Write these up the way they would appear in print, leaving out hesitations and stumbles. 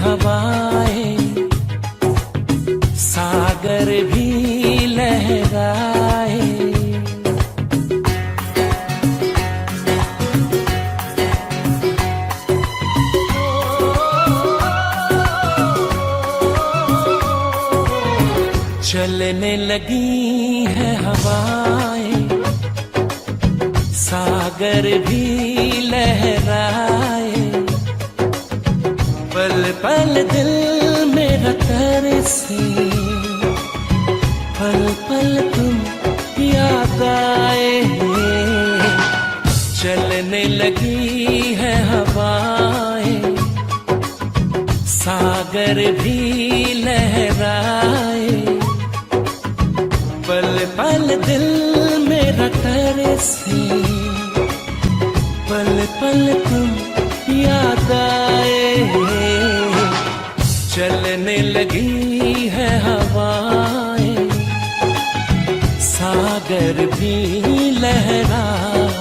हवाएं, सागर भी लहराए। चलने लगी है हवाएं, सागर भी लहराए। पल पल दिल मेरा तरसे, पल पल तुम याद आए। चलने लगी है हवाएं, सागर भी लहराए। पल पल दिल मेरा तरसे, पल पल तुम याद आए। चलने लगी है हवाएं, सागर भी लहराए।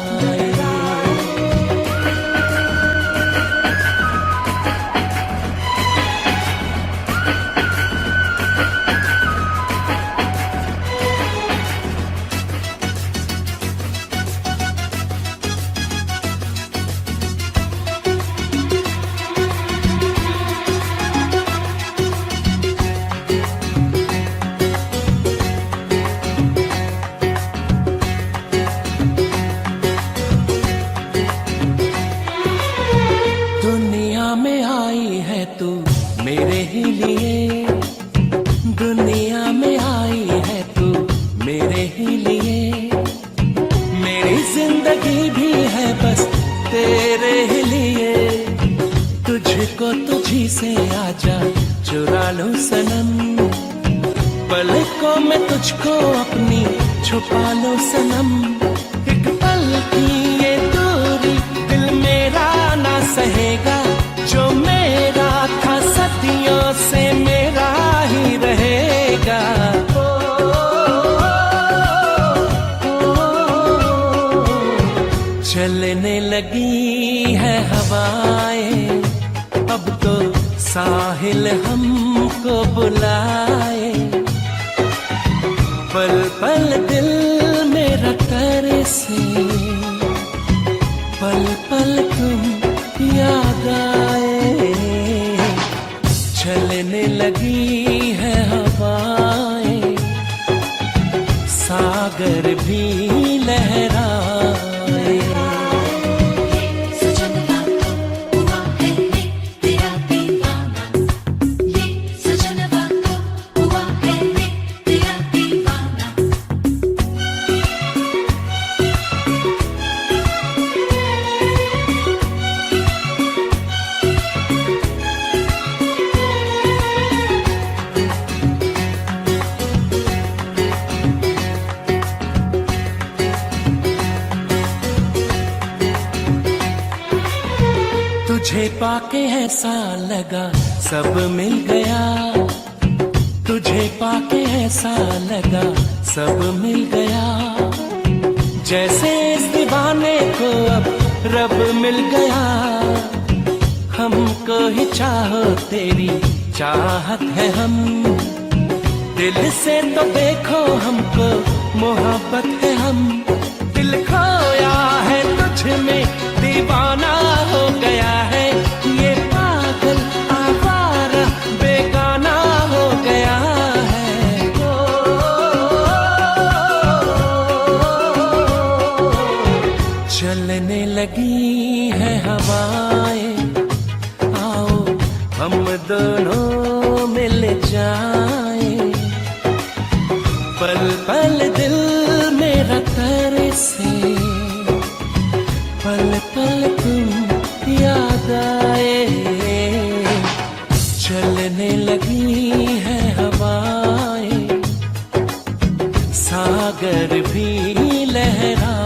दुनिया में आई है तू मेरे ही लिए, दुनिया में आई है तू मेरे ही लिए। मेरी जिंदगी भी है बस तेरे ही लिए। तुझको तुझी से आजा चुरा लूं सनम, पलकों में तुझको अपनी छुपा लो सनम। एक पल की ये दूरी दिल मेरा ना सहेगा, जो मेरा था सदियों से मेरा ही रहेगा। चलने लगी है हवाएं, अब तो साहिल हमको बुलाए। पल पल दिल मेरा तरसे, पल पल तुम याद आए। चलने लगी है हवाएं, सागर भी लहराए। तुझे पाके ऐसा लगा सब मिल गया, तुझे पाके ऐसा लगा सब मिल गया। जैसे इस दीवाने को अब रब मिल गया। हमको ही चाहो तेरी चाहत है हम, दिल से तो देखो हमको मोहब्बत है हम। दिल खोया है तुझ में दीवाना हो गया है, ये पागल आवारा बेगाना हो गया है। चलने लगी है हवाएं, आओ हम दोनों मिल जाएं। पल पल दिल मेरा तरसे, पल पल तुम याद आए। चलने लगी है हवाएं, सागर भी लहराए।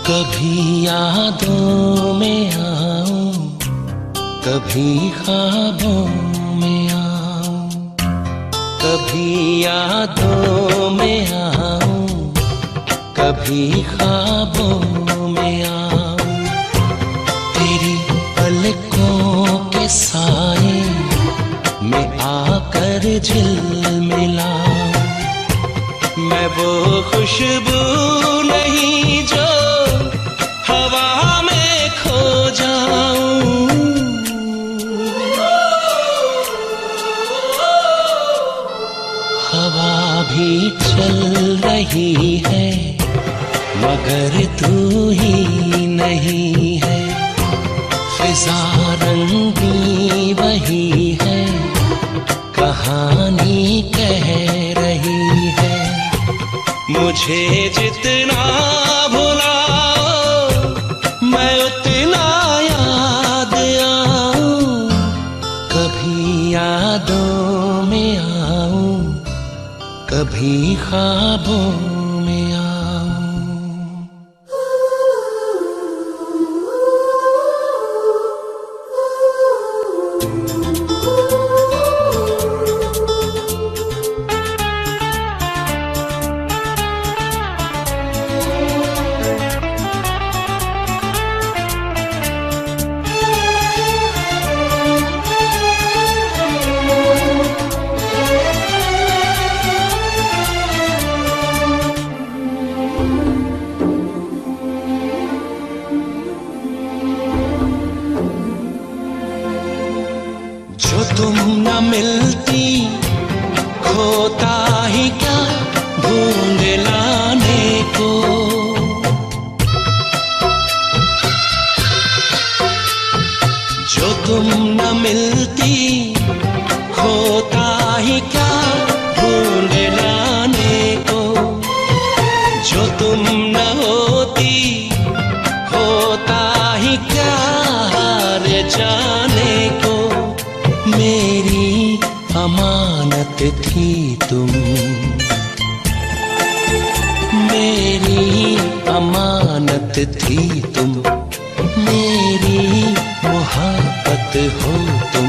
कभी यादों में आऊं, कभी ख्वाबों में आऊं, कभी यादों में आऊं, कभी ख्वाबों में आऊं। तेरी पलकों के साए में आकर झिलमिलाऊं। मैं वो खुशबू नहीं जो हवा में खो जाऊं। हवा भी चल रही है मगर तू ही नहीं है। फिजा रंगी वही है, कहानी कह रही है। मुझे जितना भुलाओ मैं उतना याद आऊं। कभी यादों में आऊं, कभी ख्वाबों में आऊं। जो तुम न मिलती खोता ही क्या ढूंढ लाने को। जो तुम न मिलती खोता ही क्या ढूंढ लाने को। जो तुम न होती होता ही क्या हार जाने को। मेरी अमानत थी तुम, मेरी अमानत थी तुम, मेरी मोहब्बत हो तुम।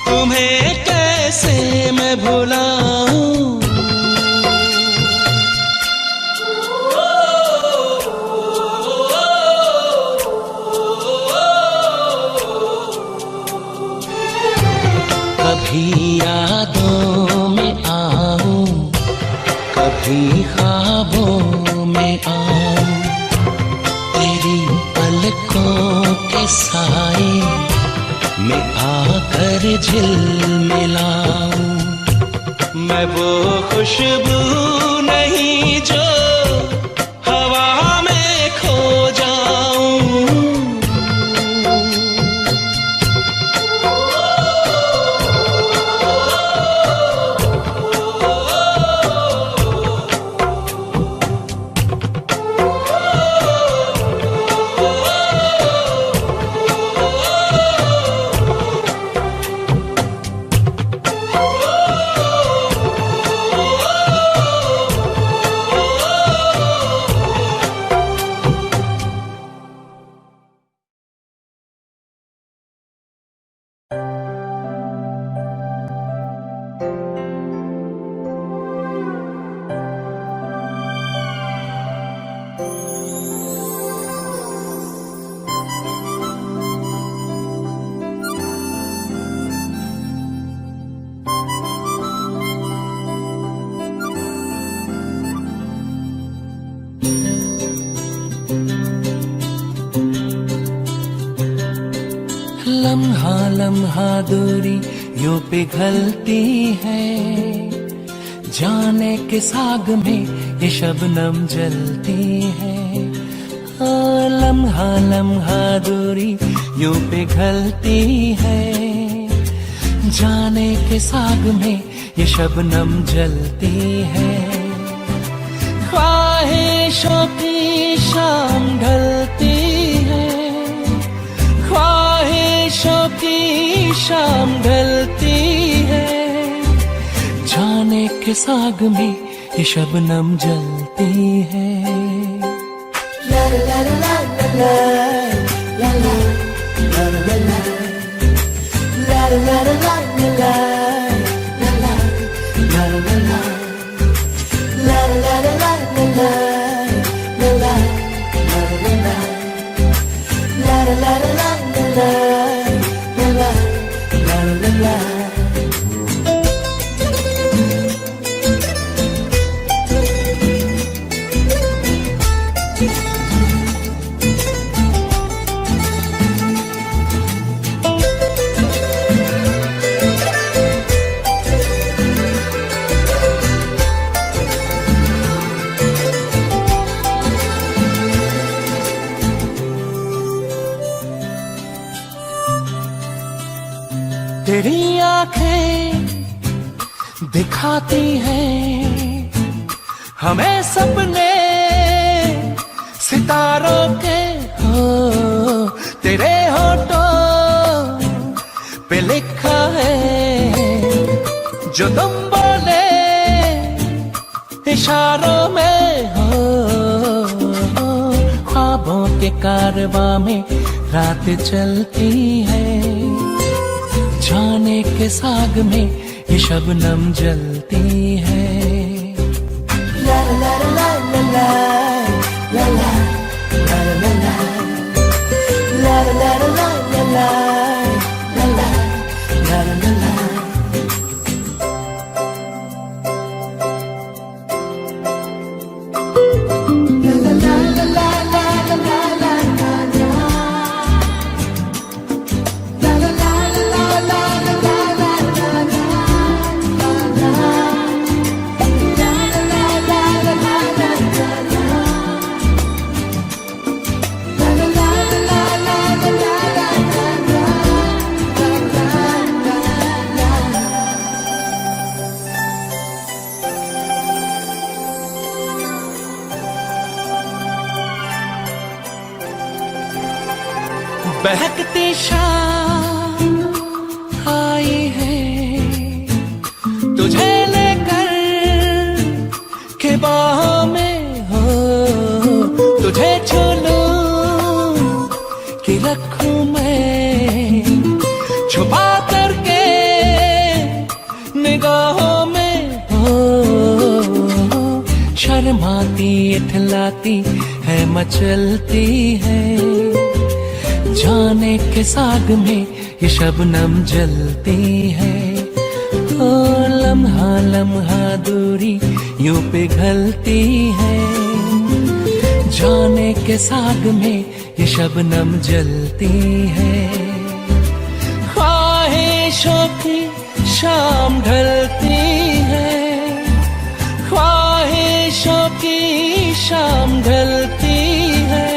तुम्हें कैसे मैं भुलाऊं। कभी यादों में आऊं, कभी ख्वाबों में आऊं। तेरी पलकों के साए में आकर झिलमिलाऊं। मैं वो खुशबू नहीं जो हवा में खो जाऊं। लम्हा लम्हा दूरी यूं पिघलती है। जाने किस आग में ये शबनम जलती है। लम्हा लम्हा दूरी यूं पिघलती है। जाने किस आग में ये शबनम जलती है। ख्वाहिशों की शाम ढलती है। ख्वाहिशों की शाम ढलती है। जाने किस आग में ये शबनम जलती है। तेरी आंखें दिखाती हैं हमें सपने सितारों के हो। तेरे होठों पे लिखा है जो तुम बोले इशारों में हो। ख्वाबों के कारवां में रात चलती है, जाने के साग में ये शबनम जलती है। ला ला ला ला ला ला ला ला ला ला ला ला ला ला ला बहकती शाम आई है तुझे लेकर के बाहों में हो। तुझे छू लूं कि रखूं मैं छुपा करके निगाहों में हो। शर्माती इठलाती है मचलती है, जाने के साग में ये शबनम जलती है। ओ लम्हा लम्हा दूरी यूं पिघलती है, जाने के साग में ये शबनम जलती है। ख्वाहिशों की शाम ढलती है, ख्वाहिशों की शाम ढलती है,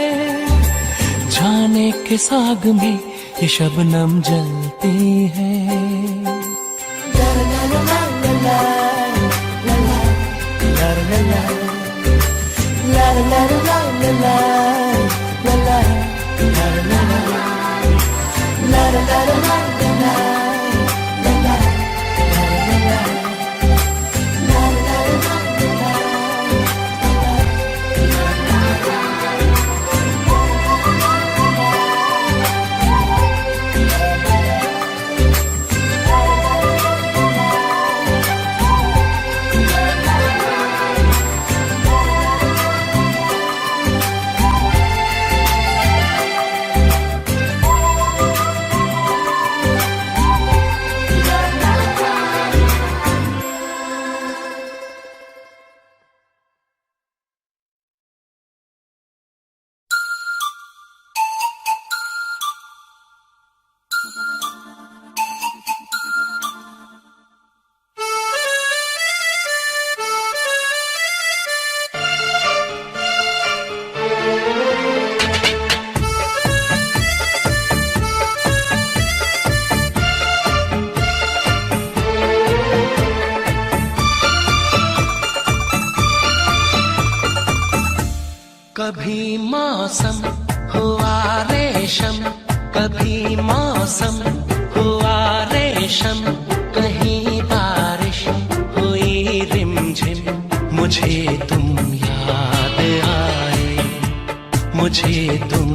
जाने के साग में ये शबनम जलती है। कभी मौसम हुआ रेशम, कभी मौसम हुआ रेशम, कहीं बारिश हुई रिमझिम। मुझे तुम याद आए, मुझे तुम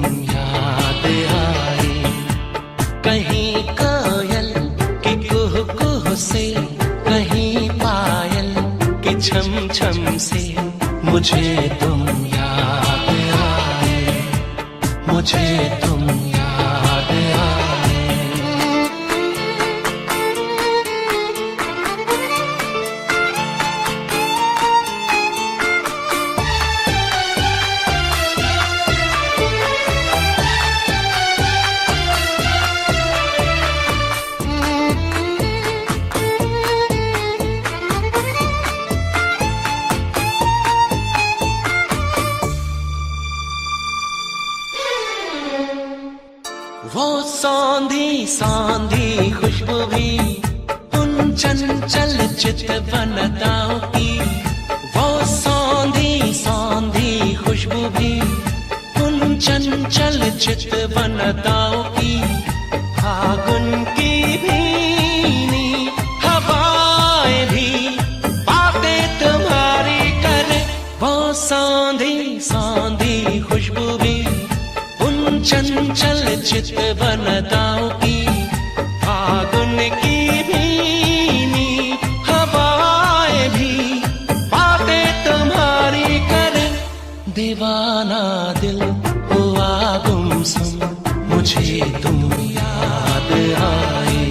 कहीं पायल के छम छम से मुझे तुम याद आए, मुझे तुम याद आए। वो सौंधी सौंधी खुशबू भी उन चंचल चितवनताओं की, वो सौंधी सौंधी खुशबू भी उन चंचल चितवनताओं की। फागुन की भीनी हवाएं भी बातें तुम्हारी करे, वो सौंधी सौंधी खुशबू भी चंचल चितवनताओं की। फागुन की भीनी हवाएं भी बातें तुम्हारी कर, दीवाना दिल हुआ गुमसुम, मुझे तुम याद आए,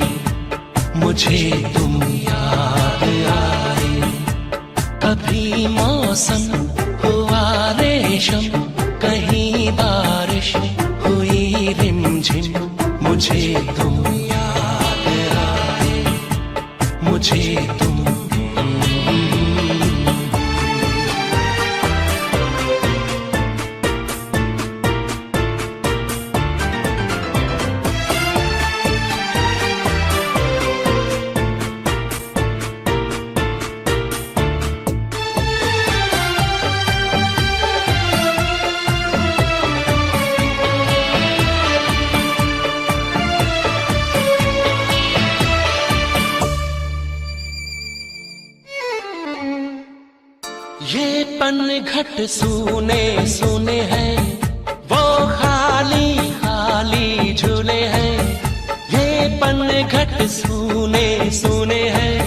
मुझे तुम याद आए। कभी मौसम हुआ रेशम, कहीं बारिश हुई रिमझिम, मुझे तुम याद आए, मुझे तुम। ये पनघट सूने सूने हैं, वो खाली खाली झूले हैं। ये पनघट सूने सूने हैं,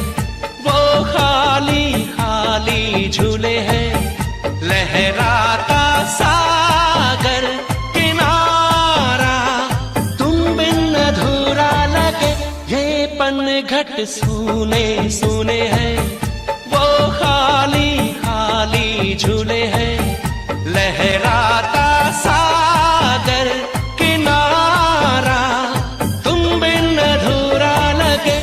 वो खाली खाली झूले हैं। लहराता सागर किनारा तुम बिन अधूरा लगे, ये पनघट सूने सूने हैं, वो खाली खाली झूले हैं। लहराता सागर किनारा तुम बिन अधूरा लगे,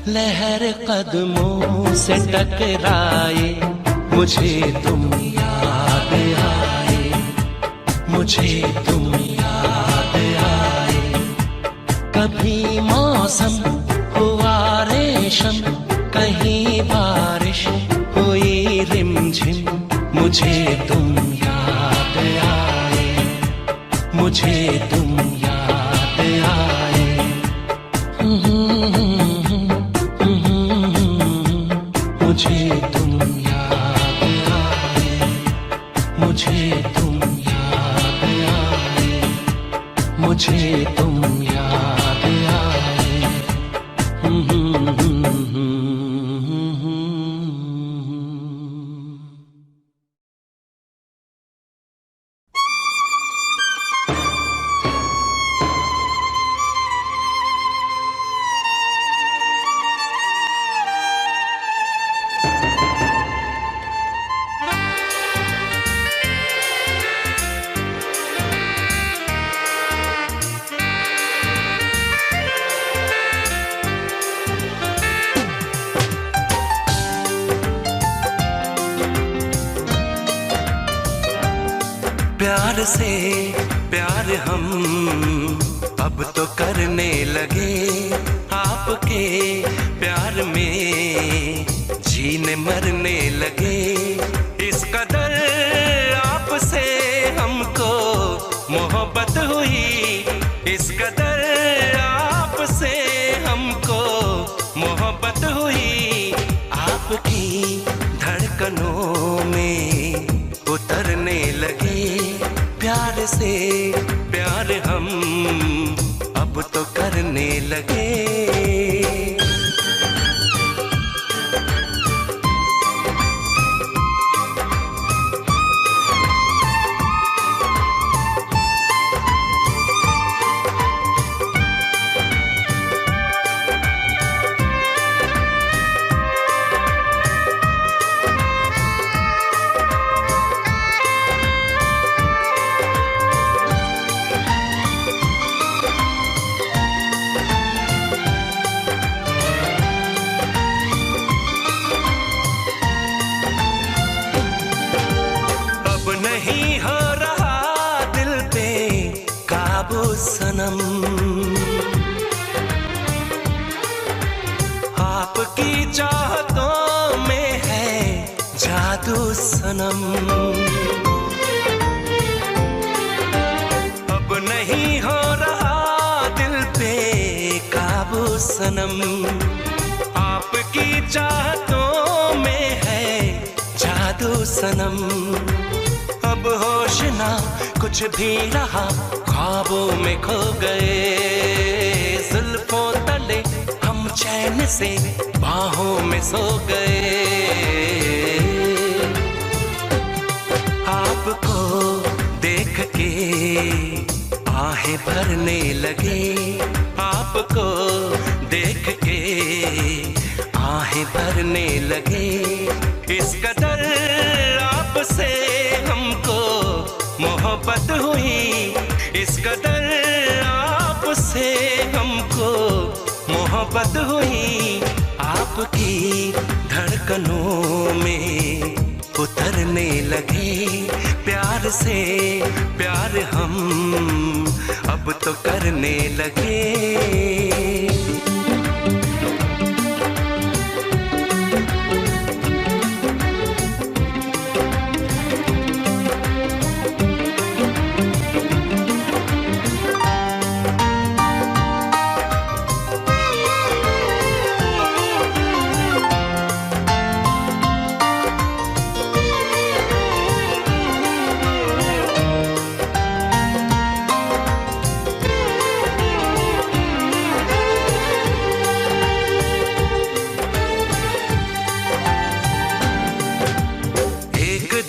लहर कदमों से टकराए, मुझे तुम याद आए, मुझे तुम याद आए। कभी मौसम हुआ रेशम, कहीं बारिश हुई रिमझिम, मुझे तुम याद आए, मुझे तुम याद आए। मुझे तुम याद आए, मुझे तुम याद आए, मुझे तुम याद आए। प्यार से प्यार हम अब तो करने लगे, आपके प्यार में जीने मरने लगे। इस कदर आपसे हमको मोहब्बत हुई, इस कदर आपसे हमको मोहब्बत हुई। आपकी धड़कनों में उतरने लगे, प्यार से प्यार हम अब तो करने लगे। सनम। आपकी चाहतों में है जादू सनम। अब नहीं हो रहा दिल पे काबू सनम। आपकी चाहतों में है जादू सनम। अब होश ना कुछ भी रहा, ख्वाबों में खो गए। जुल्फों तले हम चैन से बाहों में सो गए। आपको देख के आहें भरने लगे। आपको देख के आहें भरने लगे। इस कदर आपसे हमको मोहब्बत हुई। इस कदर आपसे हमको मोहब्बत हुई। आपकी धड़कनों में उतरने लगे। प्यार से प्यार हम अब तो करने लगे।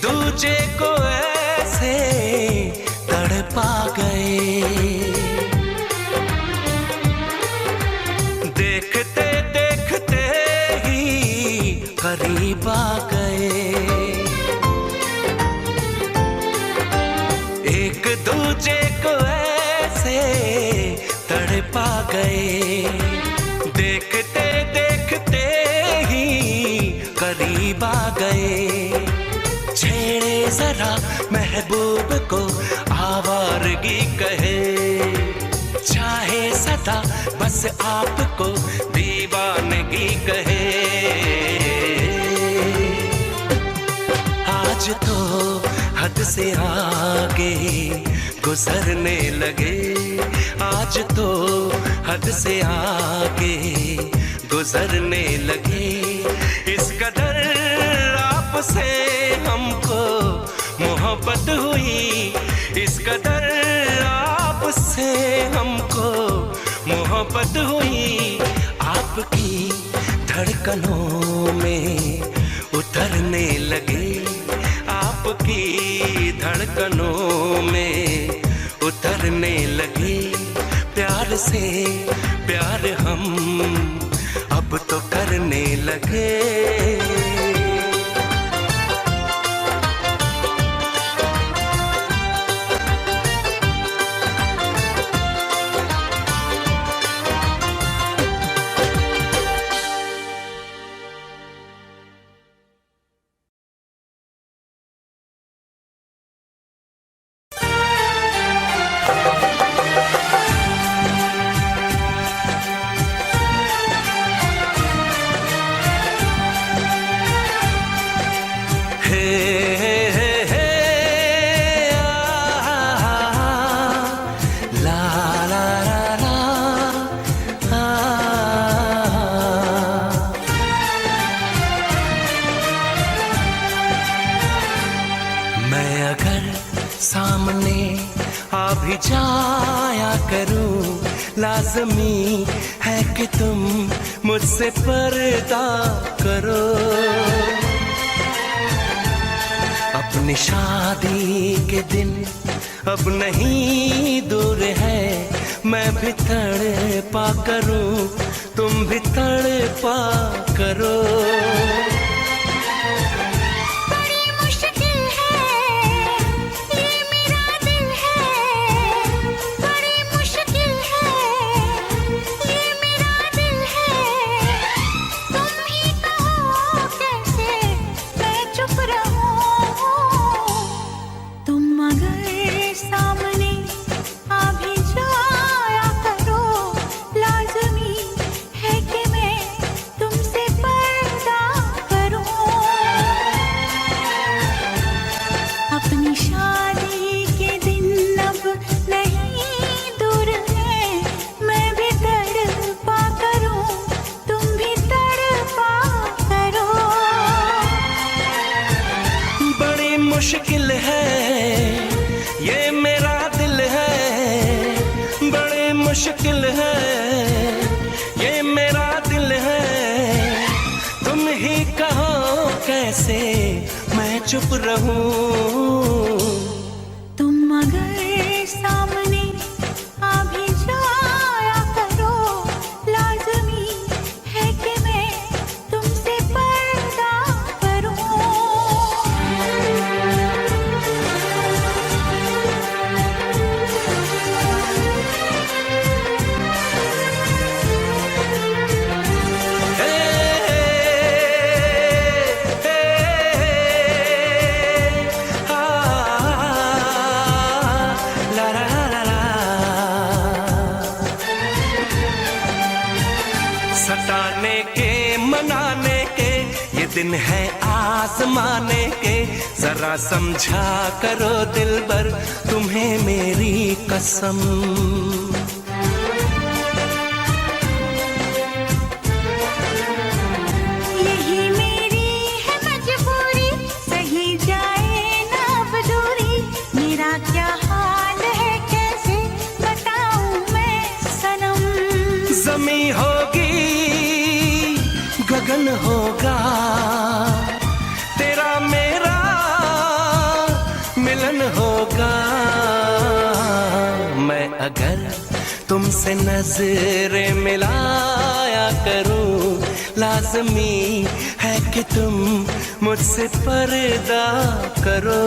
दूजे को ऐसे तड़पा गए। देखते देखते ही करीब आ गए। एक दूजे को ऐसे तड़पा गए। देखते देखते ही करीब आ गए। छेड़े जरा महबूब को आवारगी कहे। चाहे सदा बस आपको दीवानगी कहे। आज तो हद से आगे गुजरने लगे। आज तो हद से आगे गुजरने लगे। इस कदर आपसे हमको मोहब्बत हुई। इस कदर आपसे हमको मोहब्बत हुई। आपकी धड़कनों में उतरने लगे। आपकी धड़कनों में उतरने लगे। प्यार से प्यार हम अब तो करने लगे। सामने आ भी जाया करूं, लाज़मी है कि तुम मुझसे पर्दा करो। अपनी शादी के दिन अब नहीं दूर है, मैं भी तड़पा करूं, तुम भी तड़पा करो। सामने आ भी जा मुश्किल है ये मेरा दिल है, बड़ी मुश्किल है ये मेरा दिल है। तुम ही कहो कैसे मैं चुप रहूं। तुम मगर सामने आ भी जाया करो, लाज़मी है कि मैं तुमसे पर्दा करूं। सताने के मनाने के ये दिन है आजमाने के, जरा समझा करो दिलबर तुम्हें मेरी कसम। यही मेरी है मजबूरी, सही जाए ना अब दूरी। मेरा क्या हाल है कैसे बताऊं मैं सनम। ज़मी होगी गगन होगा, तेरा मेरा मिलन होगा। मैं अगर तुमसे नजरें मिलाया करूं, लाज़मी है कि तुम मुझसे पर्दा करो।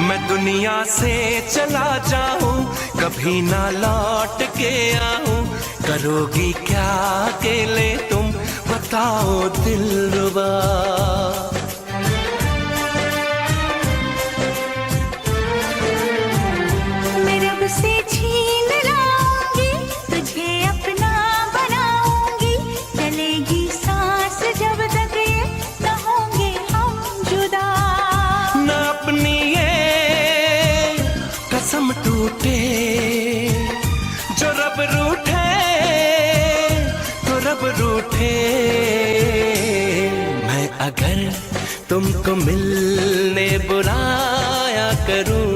मैं दुनिया से चला जाऊं, कभी ना लौट के आऊं। करोगी क्या अकेले तुम बताओ दिलरुबा। मैं रब से छीन लाऊंगी, तुझे अपना बनाऊंगी। चलेगी सांस जब तक ये न होंगे हम जुदा। न अपनी ये कसम टूटे, जो रब रूठे तो रब रूठे। मैं अगर तुमको मिलने बुलाया करूं,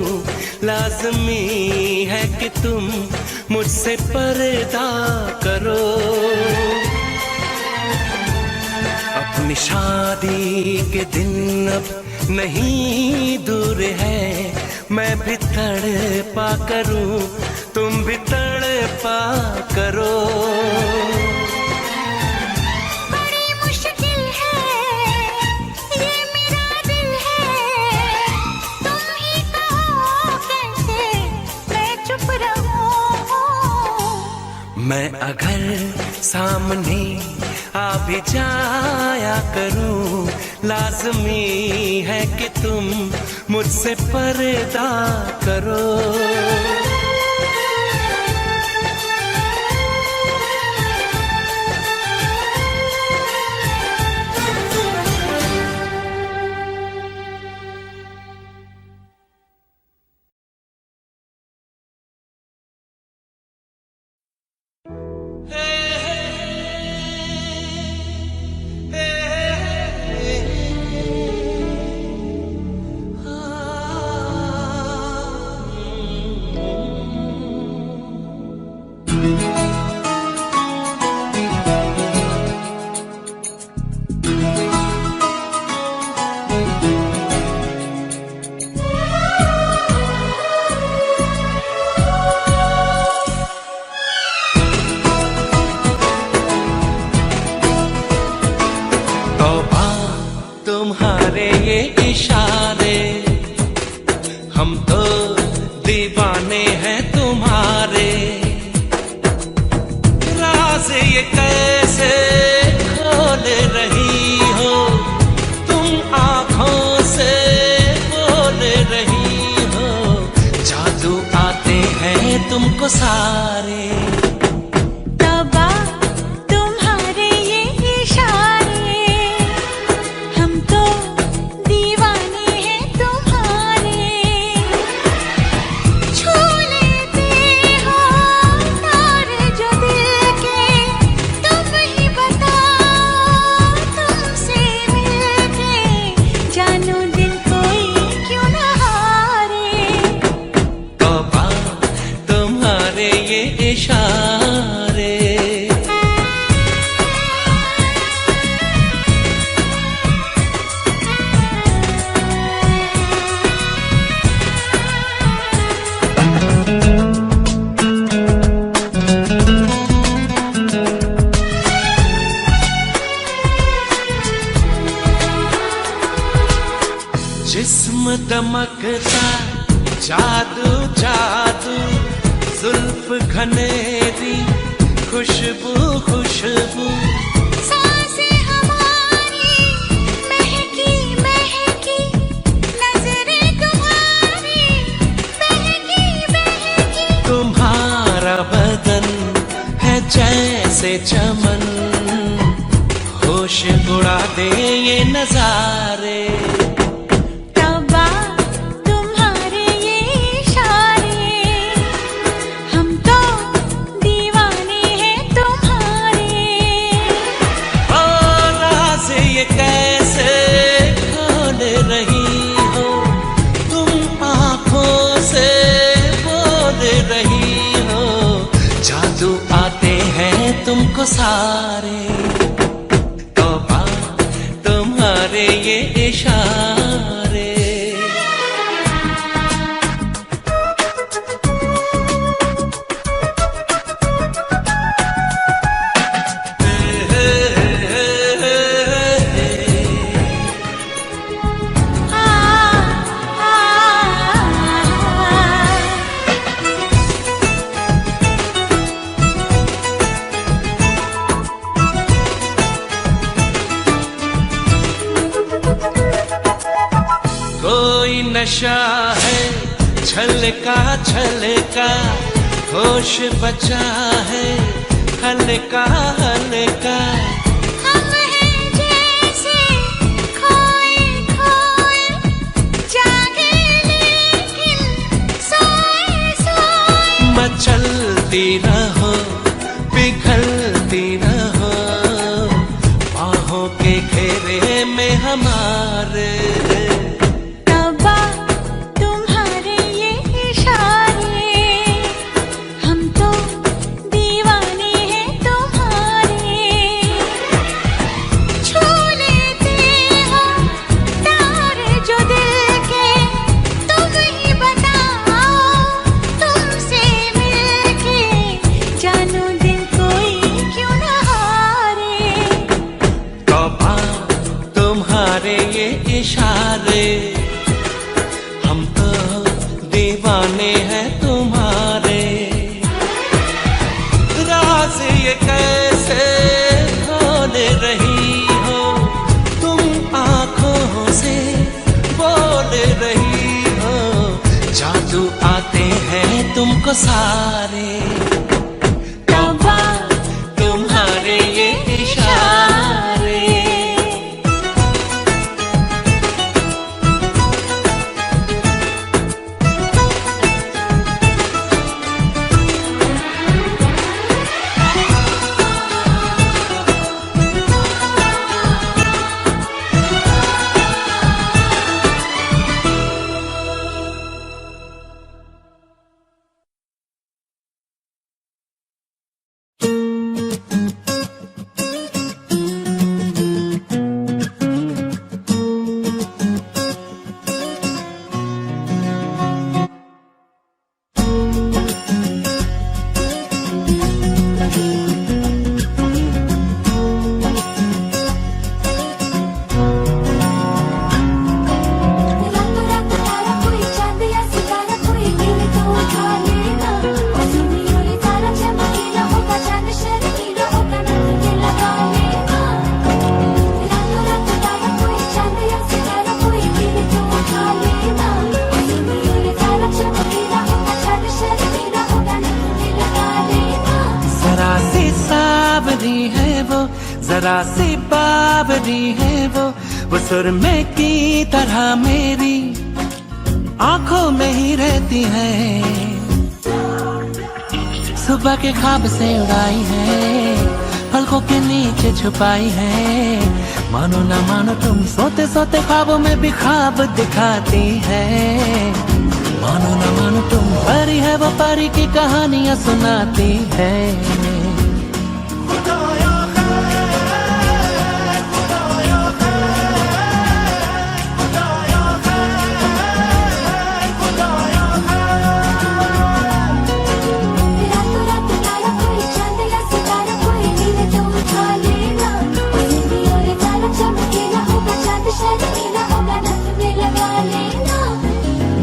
लाज़मी है कि तुम मुझसे पर्दा करो। अपनी शादी के दिन अब नहीं दूर है, मैं भी तड़पा करूं, तुम भी तड़पा करो। बड़ी मुश्किल है ये मेरा दिल है, तुम ही कहो कैसे मैं चुप रहूं। मैं अगर सामने आ भी जाया करूं, लाज़मी है कि तुम मुझसे पर्दा करो। तुम्हारे ये इशारे, हम तो दीवाने हैं तुम्हारे। राज ये कैसे खोल रही हो तुम, आंखों से बोल रही हो। तुमको सारे। तौबा तुम्हारे ये इशारे, हम तो दीवाने हैं तुम्हारे। छू लेते हो तार जो दिल के, तुम ही बताओ तुमसे मिलके जानू दिल कोई क्यों ना हारे। तौबा तुम्हारे ये इशारे। जिस्म दमकता जादू जादू, जुल्फ घनेरी खुशबू खुशबू। सांसें हमारी महकी महकी, नजरें तुम्हारी बहकी बहकी। तुम्हारा बदन है जैसे चमन, होश उड़ा दे ये नजारे। तौबा तुम्हारे ये इशारे, हम तो दीवाने हैं तुम्हारे। ओ राज़ ये कैसे खोल रही हो, तुम आंखों से बोल रही हो। जादू आते हैं तुमको सारे। तौबा तुम्हारे ये इशारे। आ, आ, कोई नशा है छलका छलका, होश बचा है हल्का हल्का। हम हैं जैसे खोए खोए, जागे लेकिन सोए सोए। मचलती रहो पिघलती रहो, बाहों के घेरे में हमारे। तौबा तुम्हारे ये इशारे, हम तो दीवाने हैं तुम्हारे। छू लेते हो तार जो दिल के, तुम ही बताओ तुमसे मिलके जानू दिल कोई क्यों ना हारे। तौबा तुम्हारे ये इशारे, हम तो दीवाने हैं तुम्हारे। राज ये कैसे खोल रही हो, तुम आंखों से बोल रही हो। जादू आते हैं तुमको सारे। जरा सी बावरी है वो सुरमे की तरह मेरी आंखों में ही रहती है। सुबह के ख्वाब से उड़ाई है, पलकों के नीचे छुपाई है। मानो ना मानो तुम सोते सोते ख्वाबों में भी ख्वाब दिखाती है। मानो ना मानो तुम परी है, वो परी की कहानियां सुनाती है।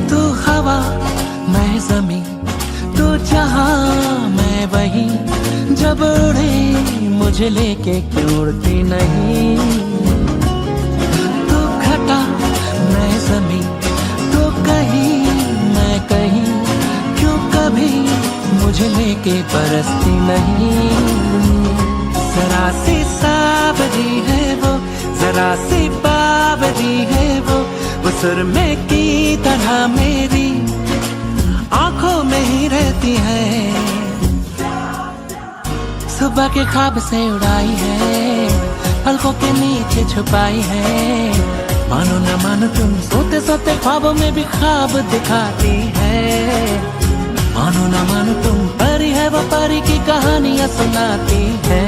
तू हवा मैं जमी, तू जहां मैं वहीं, जब उड़े मुझे लेके क्यों उड़ती नहीं। तू घटा मैं जमी, तू कहीं मैं कहीं, क्यों कभी मुझे लेके बरसती नहीं। जरा सी सावरी है वो, जरा सी बावरी है वो सुरमे की तरह मेरी आंखों में ही रहती है। सुबह के ख्वाब से उड़ाई है, पलकों के नीचे छुपाई है। मानो न मानो तुम सोते सोते ख्वाबों में भी ख्वाब दिखाती है। मानो न मानो तुम परी है, वो परी की कहानियां सुनाती है।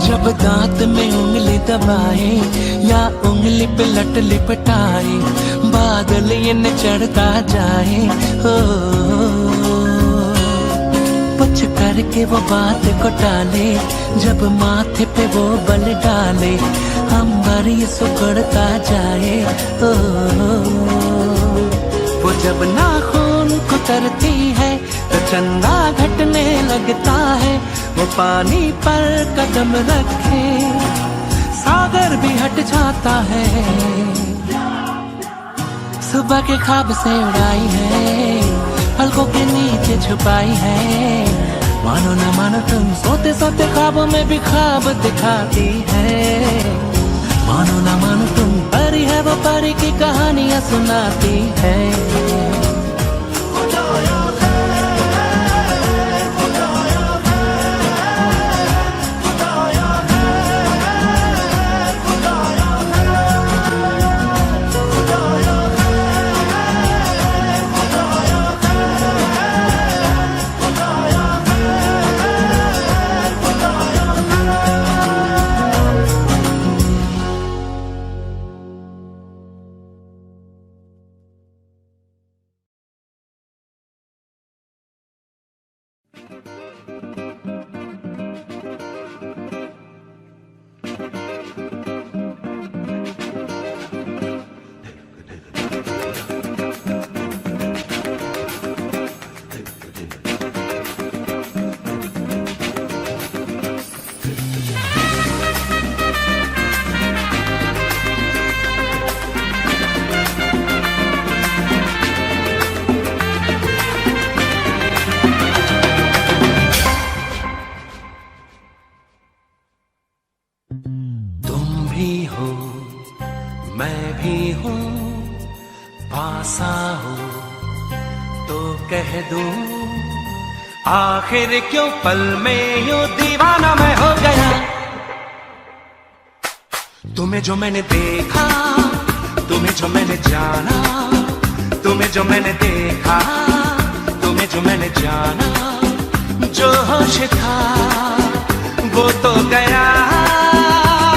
जब दांत में उंगली दबाए या उंगली पे लट लिपटाए, बादल ये न चढ़ता जाए। हो पुछ करके वो बात को टाले, जब माथे पे वो बल डाले, अंबर ये सुकड़ता जाए। हो वो जब नाखून कुतरती है तो चंदा घटने लगता है। वो पानी पर कदम रखे सागर भी हट जाता है। सुबह के ख्वाब से उड़ाई है, पलकों के नीचे छुपाई है। मानो न मानो तुम सोते सोते ख्वाबों में भी ख्वाब दिखाती है। मानो न मानो तुम परी है, वो परी की कहानियां सुनाती है। मैं भी हूँ, पासा हो तो कह दूं, आखिर क्यों पल में यूं दीवाना मैं हो गया। तुम्हें जो मैंने देखा, तुम्हें जो मैंने जाना, तुम्हें जो मैंने देखा, तुम्हें जो मैंने जाना, जो होश था वो तो गया।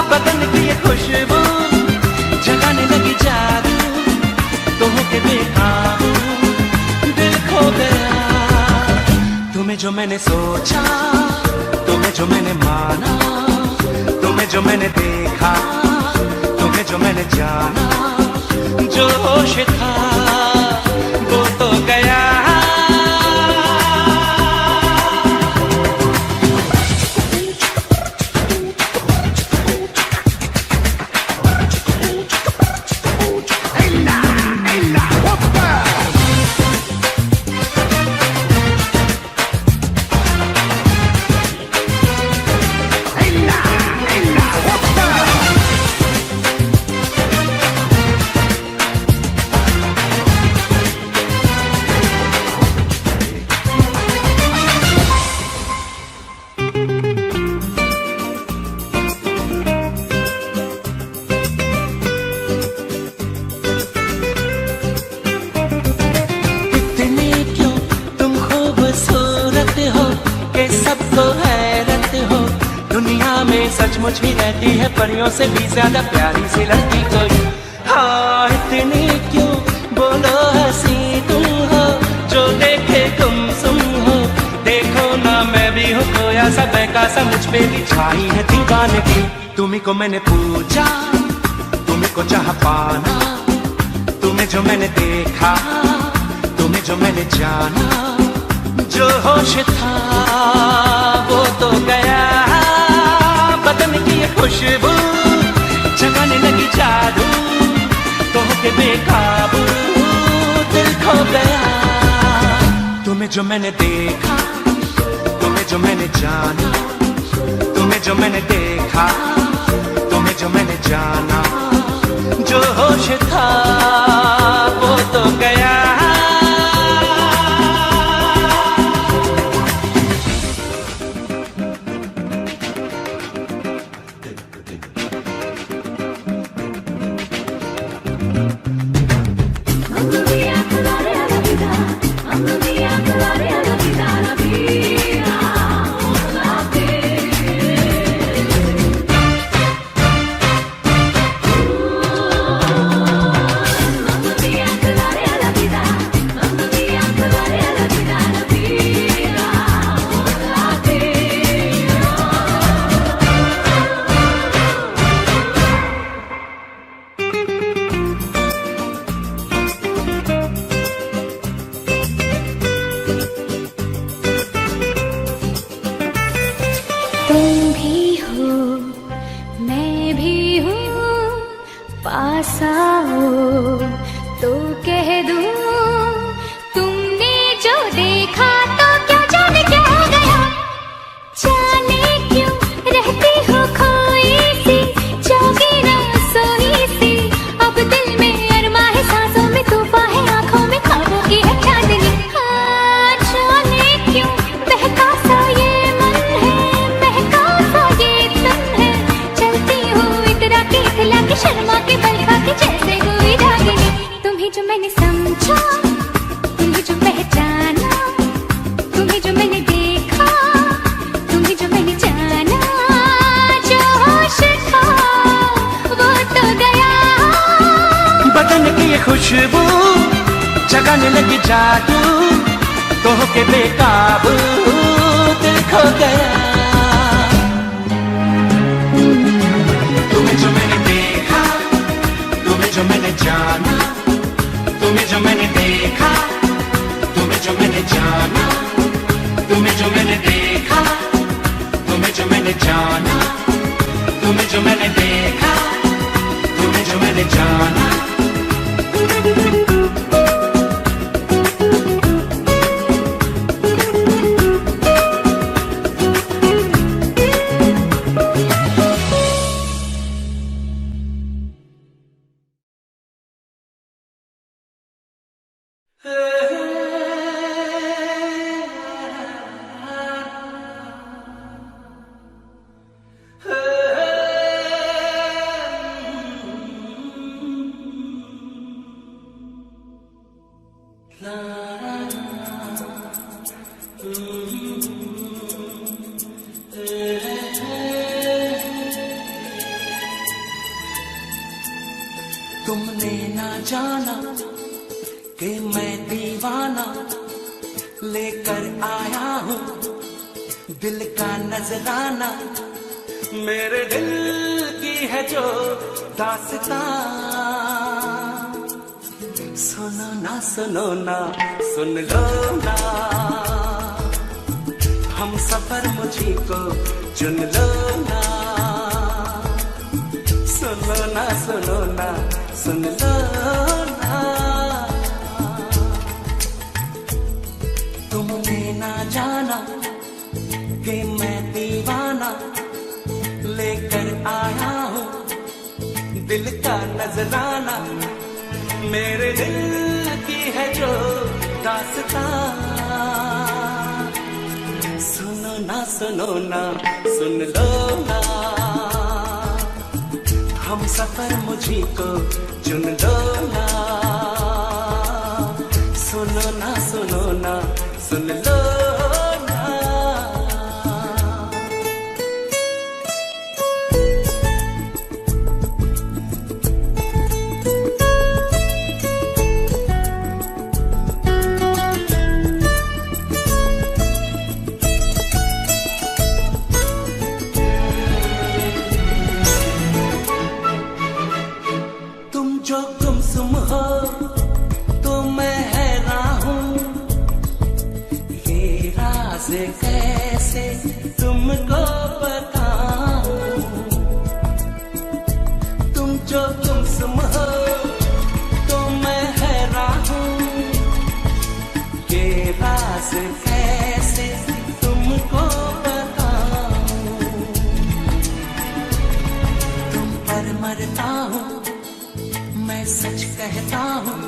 बदन की ये खुशबू जगाने लगी जादू, तुम के बेकाबू दिल खो गया। तुम्हें जो मैंने सोचा, तुम्हें जो मैंने माना, तुम्हें जो मैंने देखा, तुम्हें जो मैंने जाना, जो होश था वो तो गया। सबको हैरत हो, दुनिया में सचमुच ही रहती है परियों से भी ज्यादा प्यारी सी लड़की कोई। हाँ इतनी क्यों बोलो हंसी तुम हो, जो देखे तुम सुन हो। देखो ना मैं भी हूँ खोया सा बहका सा, मुझ पे भी छाई है दीवानगी। तुम्ही को मैंने पूछा, तुम्ही को चाह पाना, तुम्हें जो मैंने देखा, तुम्हें जो मैंने जाना, जो होश था वो तो गया। बदन की ये खुशबू जगाने लगी जादू, तो के बेकाबू दिल खो गया। तुम्हें जो मैंने देखा, तुम्हें जो मैंने जाना, तुम्हें जो मैंने देखा, तुम्हें जो मैंने जाना, जो होश था वो तो गया। पास आओ तो कह दूं, तुमने जो देखा तो क्या जाने क्या हो गया। जाने क्यों रहती हो खोई सी, जागी ना सोई सी। अब दिल में अरमा है, सांसों में तूफान है, आंखों में ख्वाबों की है चांदनी। हाँ जाने क्यों बहका सा ये मन है, बहका सा ये तन है। चलती हूँ इतरा के इतला के शर्मा के बलखा के जैसे हुई रागिनी। तुम्हें जो मैंने समझा, तुम्हें जो पहचाना, तुम्हें जो मैंने देखा, तुम्हें जो मैंने जाना, जो होश था वो तो गया। बदन की ये खुशबू जगाने लगी जादू, तो के बेकाबू दिल खो गया। तुम्हें जो मैंने देखा, तुम्हें जो मैंने जाना, तुम्हें जो मैंने देखा, तुम्हें जो मैंने जाना, तुम्हें जो मैंने देखा, तुम्हें जो मैंने जाना, तुम्हें जो मैंने देखा, तुम्हें जो मैंने जाना। तुमने ना जाना कि मैं दीवाना लेकर आया हूँ दिल का नजराना। मेरे दिल की है जो दास्तां, सुनो ना सुन लो ना, हम सफर मुझी को चुन लो ना, सुनो ना सुन लो ना। तुमने ना जाना कि मैं दीवाना लेकर आया हूँ दिल का नजराना, मेरे दिल की है जो दास्तां, सुनो ना सुन लो ना, हम सफर मुझी को चुन लो ना, सुनो ना सुन लो ना। तुम जो गुमसुम हो तो मैं हैरान हूँ, ये राज कैसे तुमको बताऊं। तुम जो गुमसुम हो तो मैं हैरान हूँ, ये राज कैसे तुमको बताऊं। तुम पर मरता हूँ मैं सच कहता हूँ,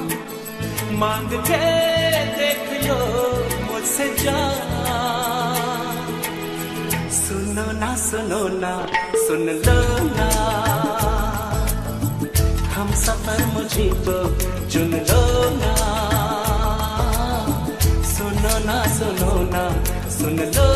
मांग के देख लो मुझसे जान, सुनो ना सुन लो ना, हम सफर मुझी को चुन लो ना, सुनो ना सुन लो।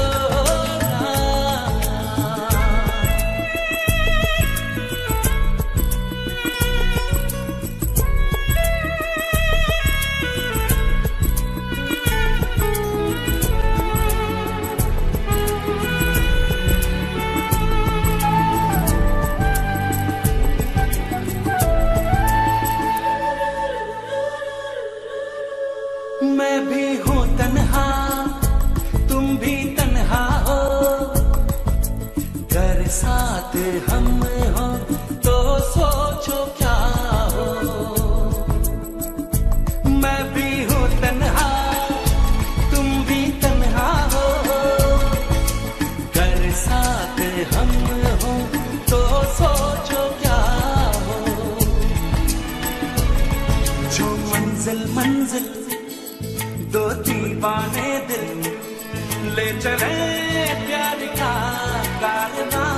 मैं भी हूँ तन्हा तुम भी तन्हा हो, घर साथ हम हो तो सोचो क्या हो। मैं भी हूँ तन्हा तुम भी तन्हा हो, घर साथ हम हो तो सोचो क्या हो। जो मंजिल दो दीवाने दिल ले चले प्यार का कारवां,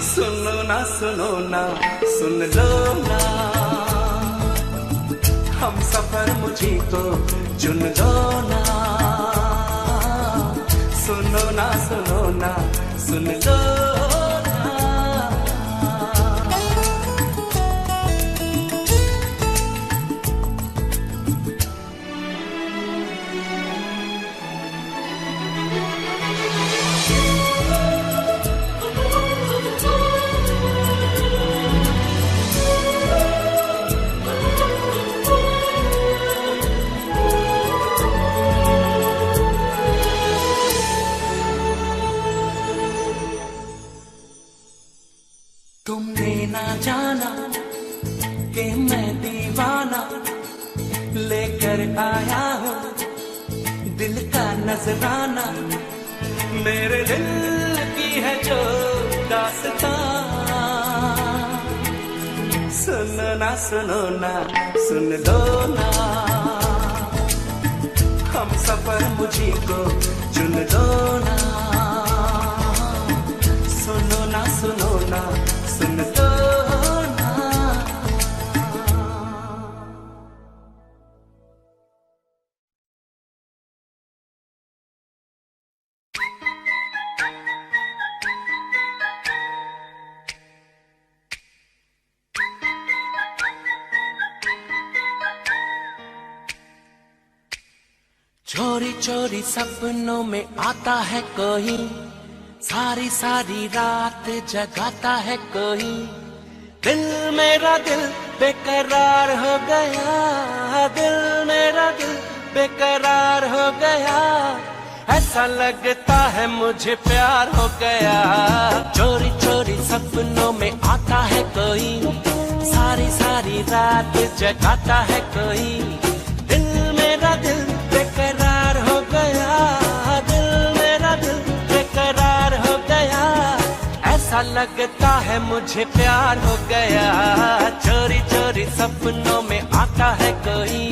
सुनो ना सुन लो ना, हम सफर मुझी को चुन लो ना, सुनो ना सुन लो। तुमने ना जाना कि मैं दीवाना लेकर आया हूँ दिल का नजराना, मेरे दिल की है जो दास्तां, सुनो ना सुन लो ना, हम सफर मुझी को चुन लो ना, सुनो ना सुन लो ना। चोरी चोरी सपनों में आता है कोई, सारी सारी रात जगाता है कोई। दिल मेरा दिल बेकरार हो गया, दिल मेरा दिल बेकरार हो गया। ऐसा लगता है मुझे प्यार हो गया। चोरी चोरी सपनों में आता है कोई, सारी सारी रात जगाता है कोई। दिल मेरा दिल बेकरार हो गया, दिल मेरा दिल बेकरार हो गया। ऐसा लगता है मुझे प्यार हो गया। चोरी चोरी सपनों में आता है कोई,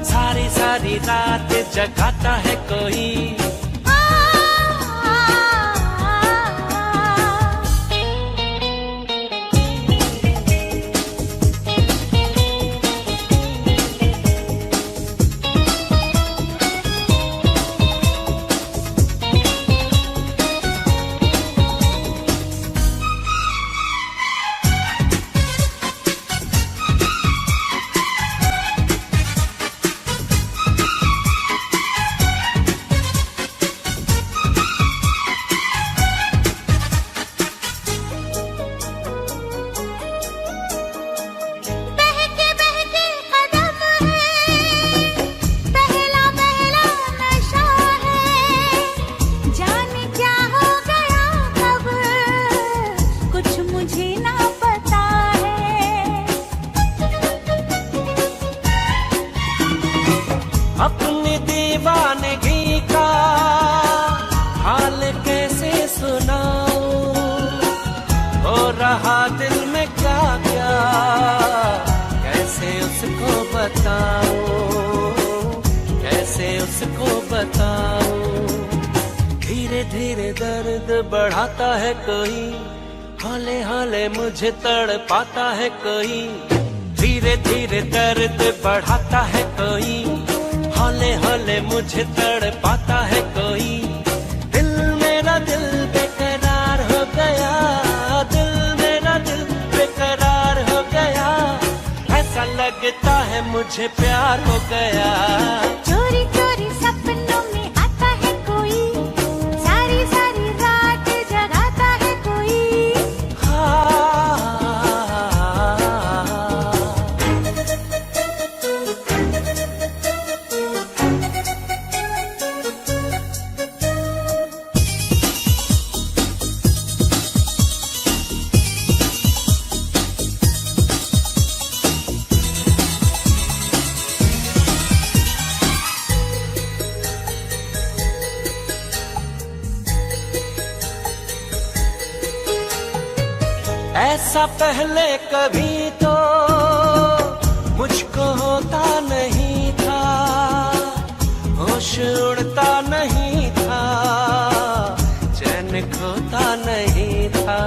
सारी सारी रात जगाता है कोई। अपनी दीवानगी का हाल कैसे सुनाऊं, हो रहा दिल में क्या क्या कैसे उसको बताऊं, कैसे उसको बताऊं। धीरे धीरे दर्द बढ़ाता है कोई, हौले हौले मुझे तड़पाता है कोई। धीरे धीरे दर्द बढ़ाता है कोई, हौले हौले मुझे तड़पाता है कोई। दिल मेरा दिल बेकरार हो गया, दिल मेरा दिल बेकरार हो गया। ऐसा लगता है मुझे प्यार हो गया। चोरी चोरी सपनों में आता है कोई, सारी सारी रात जगाता है कोई। ऐसा पहले कभी तो मुझको होता नहीं था, होश उड़ता नहीं था, चैन खोता नहीं था।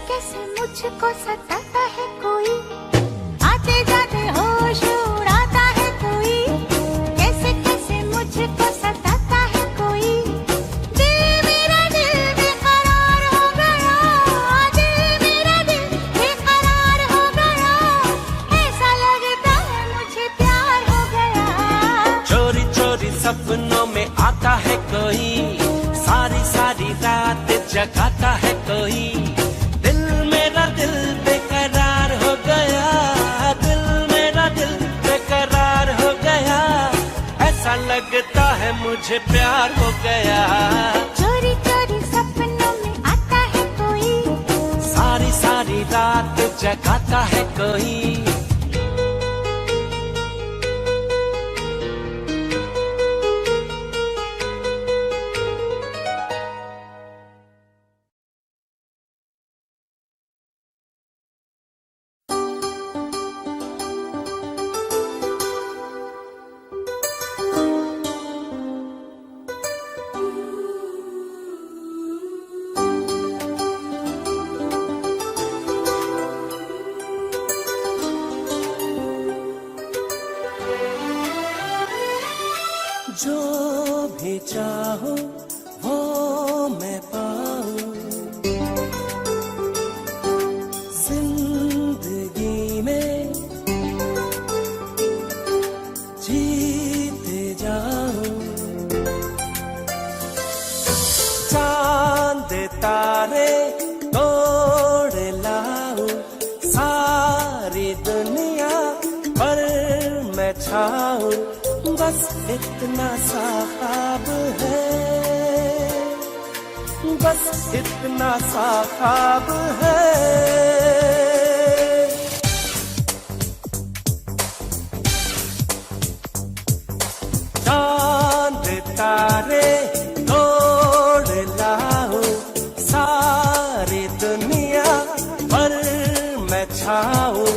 कैसे मुझको सताता है कोई, आते जाते होश उड़ाता है कोई। कैसे कैसे मुझको सताता है कोई। दिल मेरा दिल बेकरार हो गया, दिल मेरा दिल बेकरार हो गया। ऐसा लगता है मुझे प्यार हो गया। चोरी चोरी सपनों में आता है कोई, सारी सारी रात जगाता है कोई। दिल बेकरार हो गया, दिल मेरा दिल बेकरार हो गया। ऐसा लगता है मुझे प्यार हो गया। चोरी चोरी सपनों में आता है कोई, सारी सारी रात जगाता है कोई। जो भी चाहो वो मैं पाऊं, जिंदगी में जीते जाऊं। चांद तारे तोड़ लाऊं, सारी दुनिया पर मैं छाऊं, बस इतना सा ख्वाब है, बस इतना सा ख्वाब है। चांद तारे तोड़ लाऊं, सारी दुनिया पर मैं छाऊं,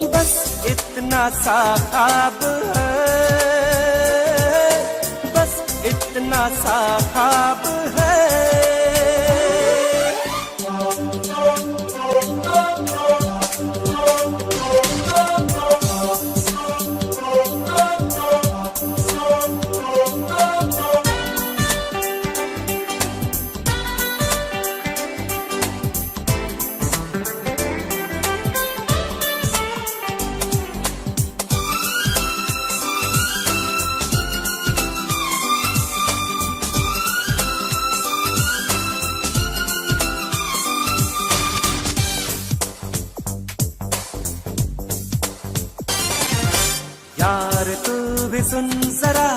बस इतना सा ख्वाब है, इतना सा ख्वाब है। यार तू भी सुन जरा,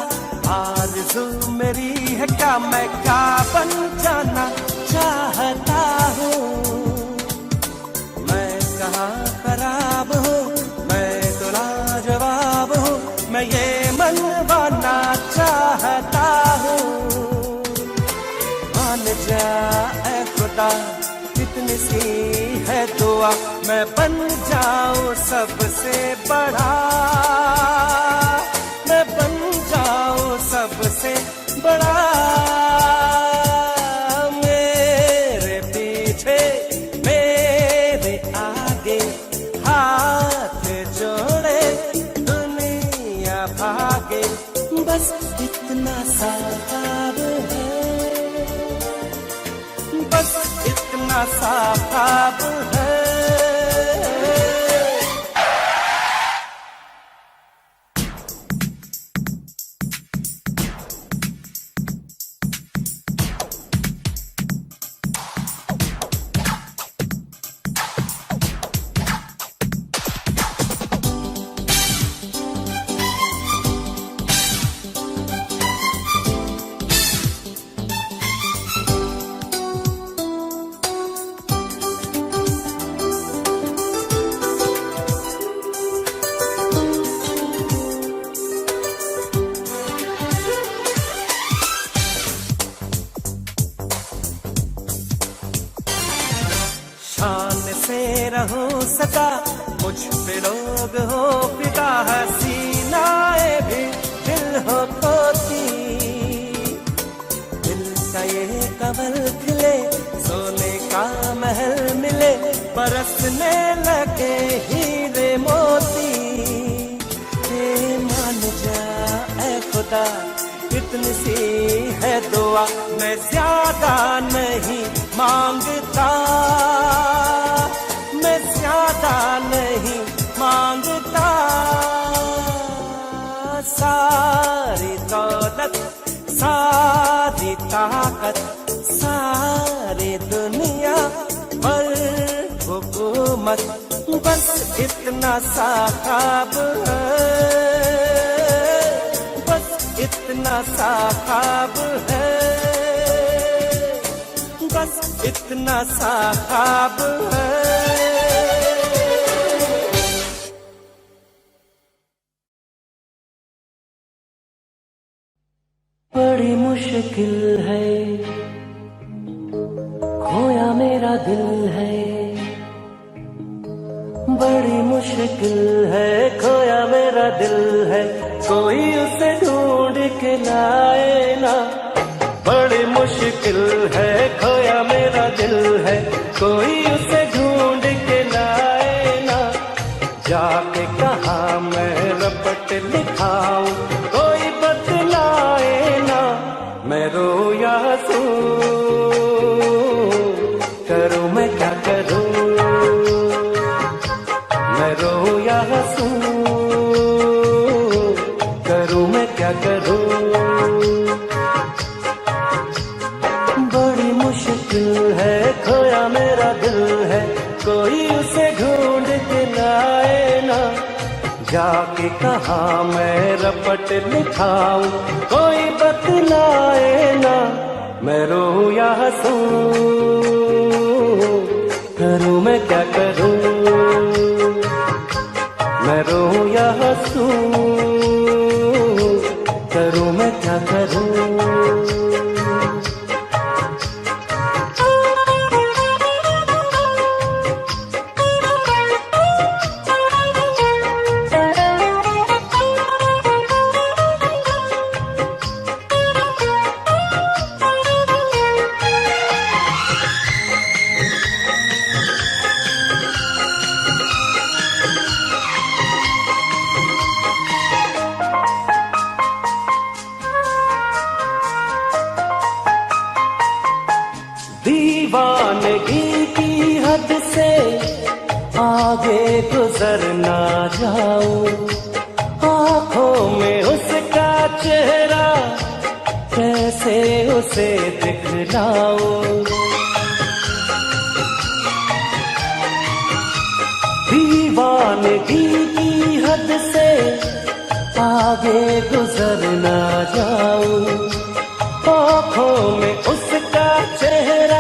आरज़ू मेरी है क्या, मैं क्या बन जाना चाहता हूँ। मैं कहाँ खराब हूँ, मैं तो लाजवाब हूँ, मैं ये मनवाना चाहता हूँ। मान जा ऐ खुदा, कितनी सी है दुआ, मैं बन जाऊं सबसे बड़ा, मैं बन जाऊं सबसे बड़ा। मेरे पीछे मेरे आगे हाथ जोड़े दुनिया भागे, बस इतना सा ख्वाब है, बस इतना सा ख्वाब है। शान से रहूं सदा, मुझ पे लोग हो फिदा, हसीनाए भी दिल हो खोती। दिल का ये कमल खिले, सोने का महल मिले, बरसने लगे हीरे मोती। मान जा ऐ खुदा, इतनी सी है दुआ, मैं ज्यादा नहीं मांगता, मैं ज्यादा नहीं मांगता। सारी दौलत, सारी ताकत, सारी दुनिया पर हुकूमत, बस इतना सा ख्वाब है, बस इतना सा ख्वाब है, बस इतना सा ख्वाब है। बड़ी मुश्किल है, खोया मेरा दिल है, बड़ी मुश्किल है, खोया मेरा दिल है, कोई उसे ढूंढ के लाए ना। बड़ी मुश्किल है, खोया मेरा दिल है, कोई उसे ढूंढ के लाए ना। जाके कहाँ मैं रपट लिखाऊं, कोई बतलाए मैं क्या करूं, बड़ी मुश्किल है, खोया मेरा दिल है, कोई उसे ढूंढ के लाए ना, जाके कहाँ मैं रपट लिखाऊं, कोई बतलाए ना, मैं रोऊं या हंसूं, करूं मैं क्या करूं, मैं रोऊं या हंसूं, करूं मैं क्या करूं। दीवानगी की हद से आगे गुजर ना जाऊं, आंखों में उसका चेहरा कैसे उसे दिखलाऊं, दीवानगी की हद से आगे गुजर ना जाऊं, आंखों में उसका चेहरा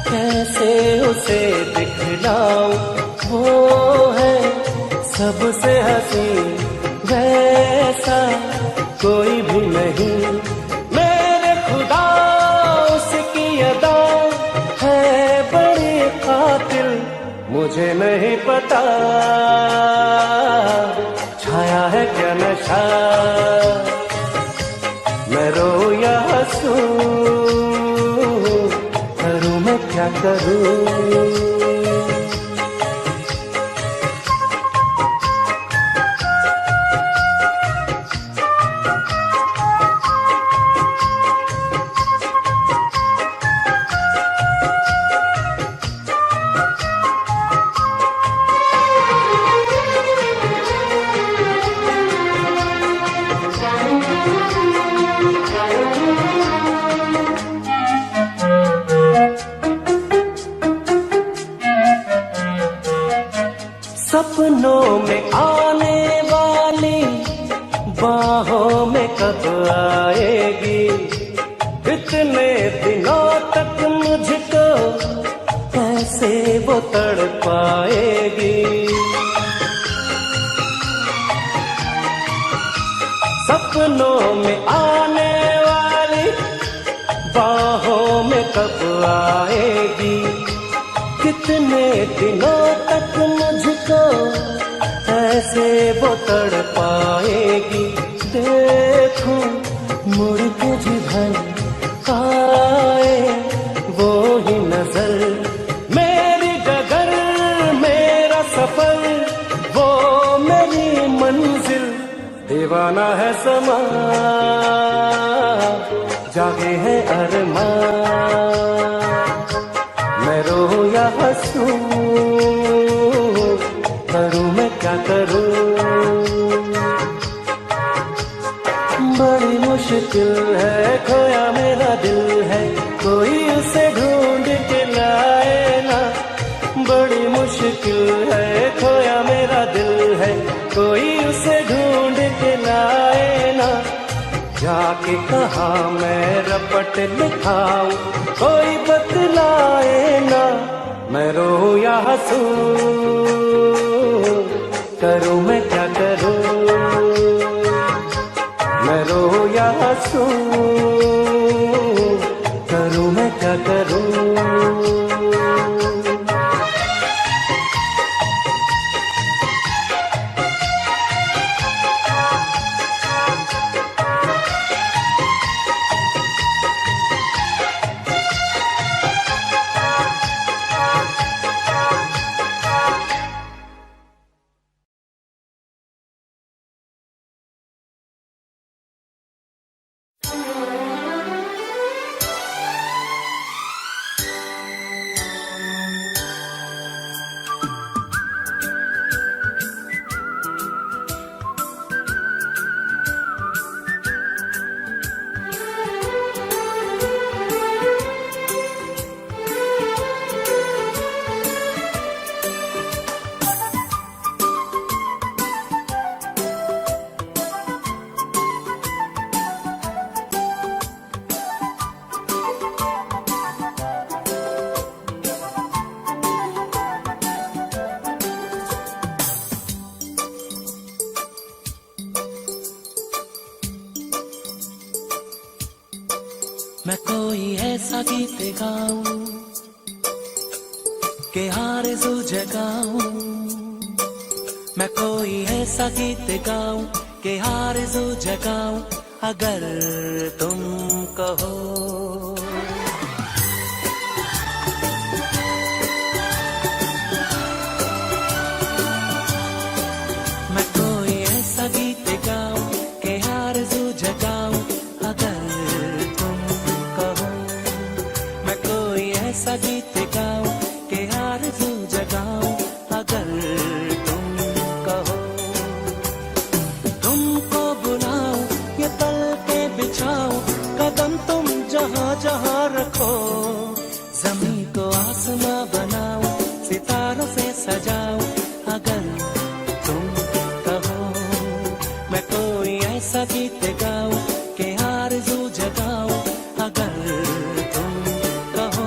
कैसे उसे दिखलाऊं, वो है सबसे हसीन वैसा कोई भी नहीं, मेरे खुदा उसकी अदा है बड़ी कातिल, मुझे नहीं पता छाया है क्या नशा, मैं रोऊं या हंसूं, करूं मैं क्या करूं। सपनों में आने वाली बाहों में कब आएगी, इतने दिनों तक मुझको कैसे वो तड़पाएगी, सपनों में आने वाली बाहों में कब आएगी, कितने दिनों तक मुझको ऐसे वो तड़पाएगी, देखूं मुड़ के जिधर आए वो ही नजर, मेरी डगर मेरा सफर वो मेरी मंजिल, दीवाना है समा जागे है अरमान, मैं रोऊं या हंसूं, करूं मैं क्या करूं, बड़ी मुश्किल है, खोया मेरा दिल है, कोई उसे ढूंढ के लाए ना, बड़ी मुश्किल है, खोया मेरा दिल है, कोई उसे ढूंढ के लाए ना, जाके कहाँ मैं रपट लिखाऊं, कोई बतलाए ना, मैं रोऊं या हंसूं, करूं मैं क्या करूं, मैं रोऊं या हंसूं, करूं मैं क्या करूं। मैं कोई ऐसा गीत गाऊं के आरज़ू जगाऊं, मैं कोई ऐसा गीत गाऊं के आरज़ू जगाऊं, अगर तुम कहो। मैं कोई ऐसा गीत गाऊं के आरज़ू जगाऊं, अगर तुम कहो। मैं कोई ऐसा गीत गाऊं के आरज़ू जगाऊं, अगर तुम कहो। तुमको बुलाऊं ये पल के बिछाऊं, कदम तुम जहां जहां रखो। ज़मीं को आसमां बनाऊं, सितारों से सजाऊं, अगर तुम कहो। मैं कोई ऐसा गीत गाऊं के आरज़ू जगाऊं, अगर तुम कहो।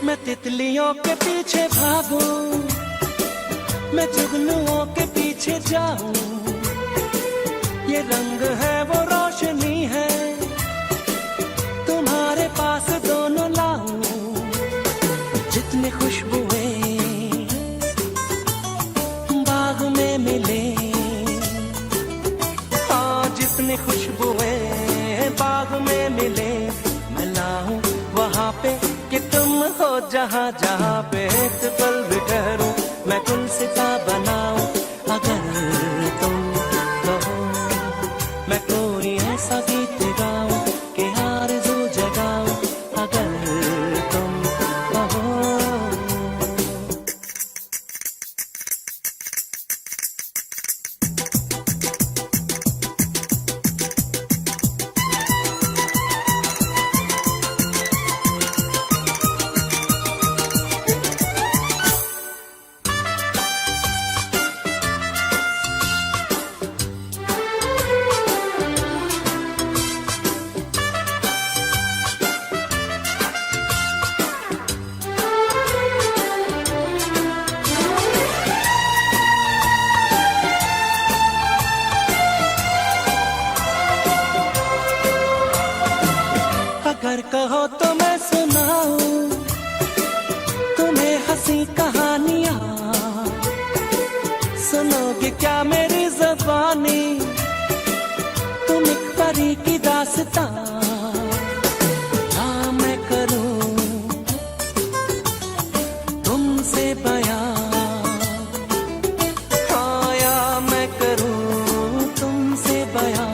मैं तितलियों के पीछे भागूं, मैं जुगनुओं के पीछे जाऊं, ये रंग है वो रोशनी है, तुम्हारे पास दोनों लाऊं। जितनी खुशबुएं बाग में मिले, हाँ जितनी खुशबुएं बाग में मिले, मैं लाऊं वहाँ पे कि तुम हो जहाँ जहाँ पे। एक पल भी ठहरूं मैं गुलसिता बनाऊं, अगर तुम कहो। मैं कोई ऐसा गीत गाऊं कि आरज़ू जगाऊं, अगर तुम कहो। अगर कहो तो मैं सुनाऊं तुम्हें हंसी कहानियां, सुनोगे क्या मेरी ज़बानी, तुम एक परी की दास्तां। हाँ मैं करूं तुमसे बयां, हाँ या मैं करूं तुमसे बयां,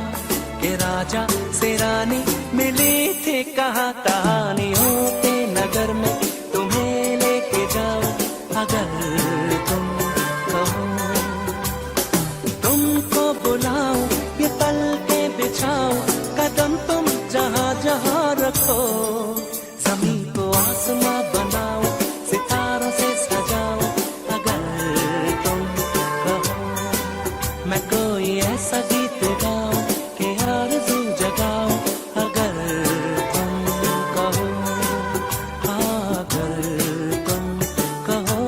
के राजा से रानी मिली थी कहाँ कहानियों के नगर में, तुम्हें लेके जाऊं, अगर तुम कहो। तुमको बुलाऊं ये पल के बिछाऊं, कदम तुम जहाँ जहाँ रखो। ज़मीं को आसमां बनाऊं, सितारों से सजाऊं, अगर तुम कहो। मैं कोई ऐसा गीत गाऊं कि आरज़ू जगाऊं, अगर तुम कहो। हाँ अगर तुम कहो।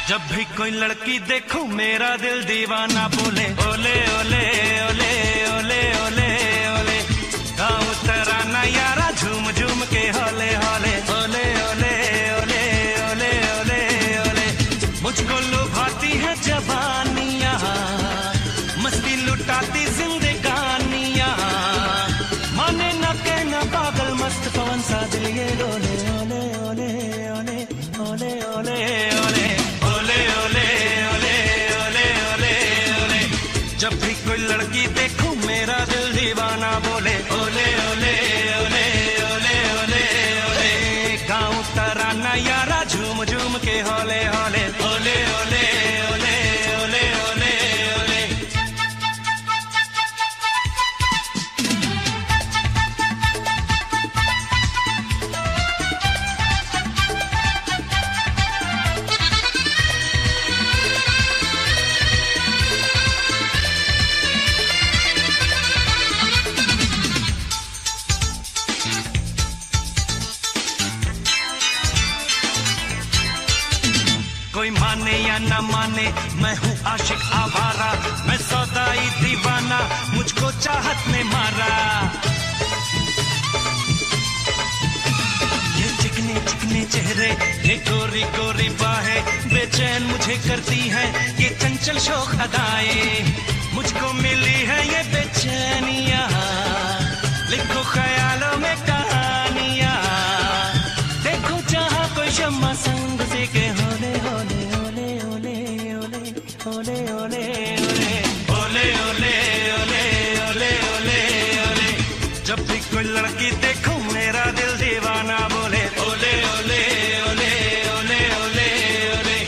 जब भी कोई लड़की देखूं मेरा दिल दीवाना बोले ओले ओले ओले ओले ओले ओले। गाऊं तराना यारा झूम झूम के होले होले ओले ओले ओले ओले ओले ओले। मुझको लुभाती है जवानियां, मस्ती लुटाती जिंदगानियां, माने न कहना पागल मस्त पवन सा दिल ये डोले ओले ओले ओले ओले ओले ओले ओले ओले ओले ओले ओले ओले। जब भी कोई लड़की देखूं मेरा दिल दीवाना बोले ओले ओले ओले ओले ओले ओले। गाऊं तराना यारा झूम झूम के होले होले ओले ओले ओले ओले ओले ओले। कोई माने या न माने मैं हूँ आशिक आवारा, मैं सौदाई दीवाना मुझको चाहत ने मारा। ये चिकने चिकने चेहरे, ये गोरी गोरी बाहें बेचैन मुझे करती हैं, ये चंचल शोख अदाएं मुझको मिली है ये बेचैनियां। लिखो ख्यालों में कहानियां, देखो जहाँ कोई शम्मा संग से के होले होले ओले ओले ओले ओले ओले ओले ओले ओले ओले ओले ओले ओले। जब भी कोई लड़की देखूं मेरा दिल दीवाना बोले ओले ओले ओले ओले ओले ओले।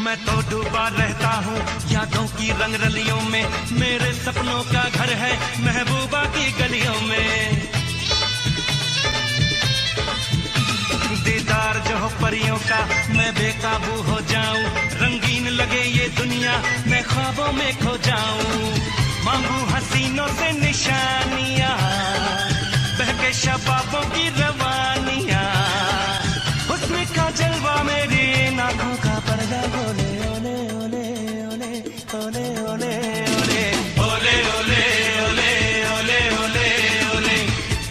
मैं तो डूबा रहता हूँ यादों की रंग रलियों में, मेरे सपनों का घर है महबूबा की गलियों में। दीदार जो हो परियों का मैं बेकाबू हो जाऊं, रंगीन लगे ये दुनिया मैं ख्वाबों में खो जाऊं। मांगू हसीनों से निशानियां, बहके शबाबों की रवानियां, हुस्न का जलवा मेरी आंखों का पर्दा बोले ओले ओले ओले ओले ओले ओले ओले ओले ओले ओले ओले ओले।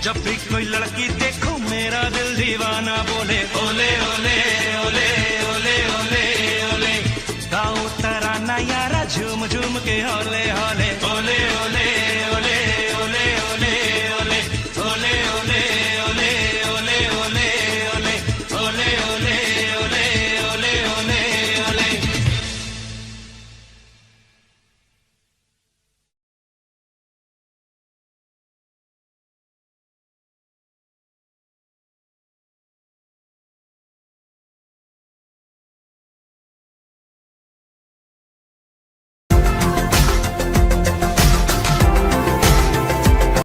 जब भी कोई लड़की देखूं मेरा दिल दीवाना बोले ओले ओले